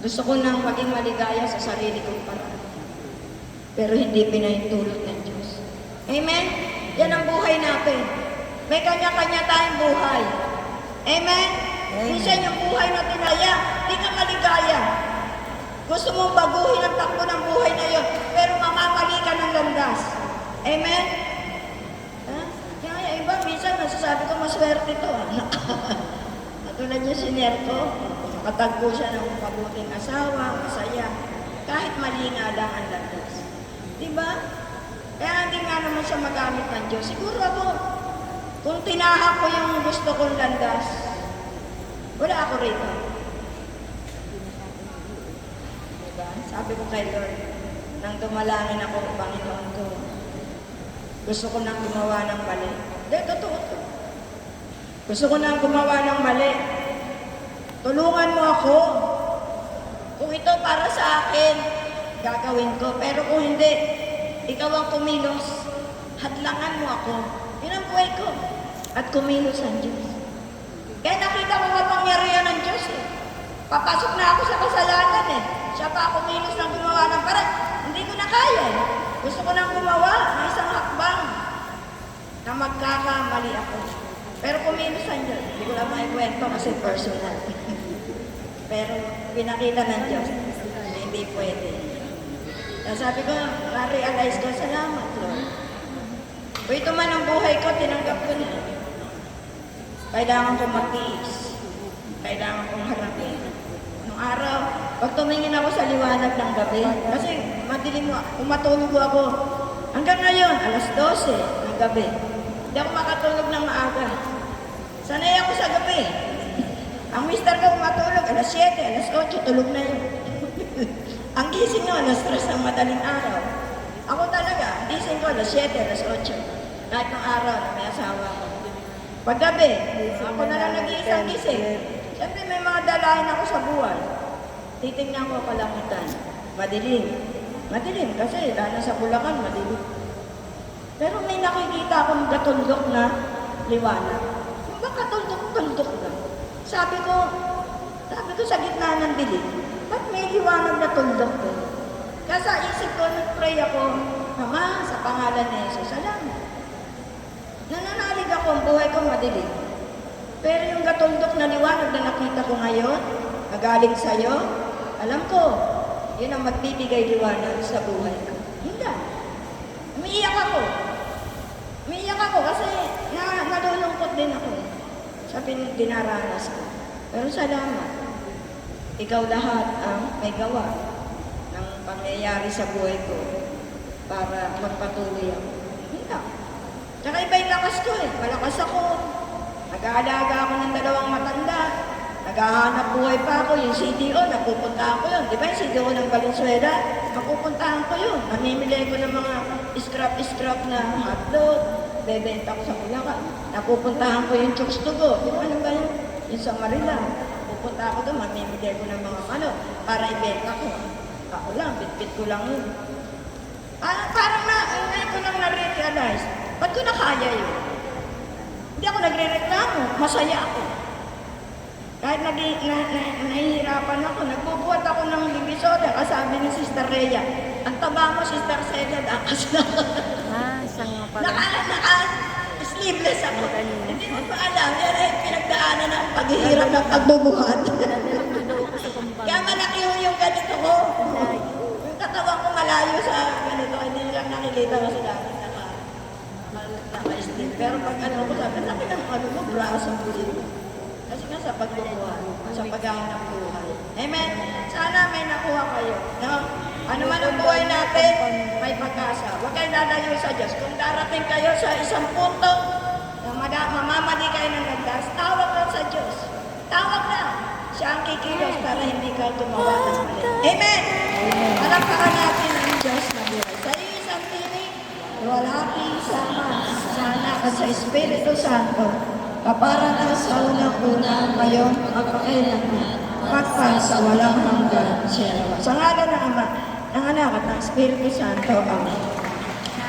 Gusto ko nang maging maligaya sa sarili kong paraan. Pero hindi pinahintulot ng Diyos. Amen? Yan ang buhay natin. May kanya-kanya tayong buhay. Amen? Minsan yung buhay na tinaya, hindi ka maligaya. Gusto mong baguhin ang takbo ng buhay na yun, pero mamamali ka ng landas. Amen? Kaya iba, minsan masasabi ko, maswerte to. Katulad niya si Nerto, makatagpo siya ng mabuting asawa, masaya. Kahit mali nga lang ang landas. Diba? Kaya hindi nga naman siya magamit ng Diyos. Siguro ako, kung tinahak ko yung gusto kong landas, wala ako rito. Sabi ko kay Lord, nang dumalangin ako, Panginoon ko, gusto ko nang gumawa ng mali. Hindi, totoo to. Gusto ko nang gumawa ng mali. Tulungan mo ako. Kung ito para sa akin, gagawin ko. Pero kung hindi, ikaw ang kumilos. Hadlangan mo ako. Yun ang buhay ko. At kumilos ang Diyos. Kaya nakita ko kapangyarihan ng Diyos eh. Papasok na ako sa kasalanan eh. Siya pa ako kumilos ng gumawa ng parang hindi ko na kaya eh. Gusto ko nang gumawa ng isang hakbang na magkakamali ako. Pero kumilos ang Diyos. Hindi ko lang maikwento kasi personal. Pero pinakita ng Diyos na hindi pwede. Kaya sabi ko, na-realize ko, salamat Lord. Kung ito man ang buhay ko, tinanggap ko na. Kailangan kong magtiis. Kailangan kong harapin. Nung araw, pag tumingin ako sa liwanag ng gabi, kasi madilim mo, matulog ako. Hanggang ngayon, alas 12 ng gabi. Hindi ako makatulog ng maaga. Sanay ako sa gabi. Ang mister ko matulog, alas 7, alas 8, tulog na yun. Ang gising ko, alas 3 ng madaling araw. Ako talaga, gising ko, alas 7, alas 8. Kahit ng araw na may asawa ko. Paggabi, ako na lang nag-iisang gising. Siyempre may mga dalahin ako sa buwan. Titingnan ko kalangitan. Madilim. Madilim kasi lalo sa Bulacan, madilim. Pero may nakikita akong katundok na liwanag. Yung ba katundok-tundok lang? Sabi ko sa gitna ng dilim, ba't may liwanag na tundok ko? Kaya sa isip ko, nag-pray ako, Ama, sa pangalan ni Jesus, salamat. Nananalig ako, ang buhay ko madilim. Pero yung katundok na liwanag na nakita ko ngayon, na galing sa'yo, alam ko, yun ang magbibigay liwanag sa buhay ko. Hindi. Umiiyak ako. Umiiyak ako kasi nalulungkot din ako. Sa dinaranas ko. Pero salamat. Ikaw lahat ang may gawa ng pangyayari sa buhay ko para magpatuloy ako. Hindi. Tsaka iba yung lakas ko eh. Malakas ako. Nag-aalaga ako ng 2 matanda. Naghahanap buhay pa ako. Yung CDO, napupuntahan ko yun. Di ba yung CDO ng Valenzuela? Napupuntahan ko yun. Namimili ko ng mga scrap na hotdog. Bebenta ko sa Bulacan. Napupuntahan ko yung Chooks to Go. Di ba ano ba yun? Yung sa Marila, pupunta ako doon, mamimigay ko ng mga para ibenta ko. Ako lang, bit-bit ko lang yun. Parang ngayon ko lang na-realize, ba't ko nakaya yun? Hindi ako nagre-reklamo, masaya ako. Kahit nahihirapan ako, nagbubuhat ako ng divisoria, kasabi ni Sister Rhea, ang taba mo, Sister Celia, dakas na. Isang nga pala. Sleeveless ako. Hindi mo pa alam, yan ay pinagdaanan ng paghihirap ng pagbubuhat. Kaya malaki yung ganito ko. Yung katawan ko malayo sa ganito, hindi lang nakikita kasi dati naka-sleeve. Pero pag ko sabi, laki ng mo, braso ko dito. Kasi nga sa pagbubuhat, sa paghahanap buhay. Amen? Sana may nakuha kayo. No? Ano man ang buhay natin, may pag-asa. Huwag kayo lalayo sa Diyos. Kung darating kayo sa isang punto na mamamali kayo ng landas, tawag lang sa Diyos. Tawag lang. Siya ang kikilos para hindi ka tumawa ng mali. Amen! Palakpakan natin ang Diyos na buhay. Sa iyo isang tinig, walaki sama sa anak at sa Espiritu Santo, kaparata sa unang-una ngayon at kailanman, pagpa sa walang hanggan. Sa ngalan ng Ama, ng Anak at ng Espiritu Santo. Amen.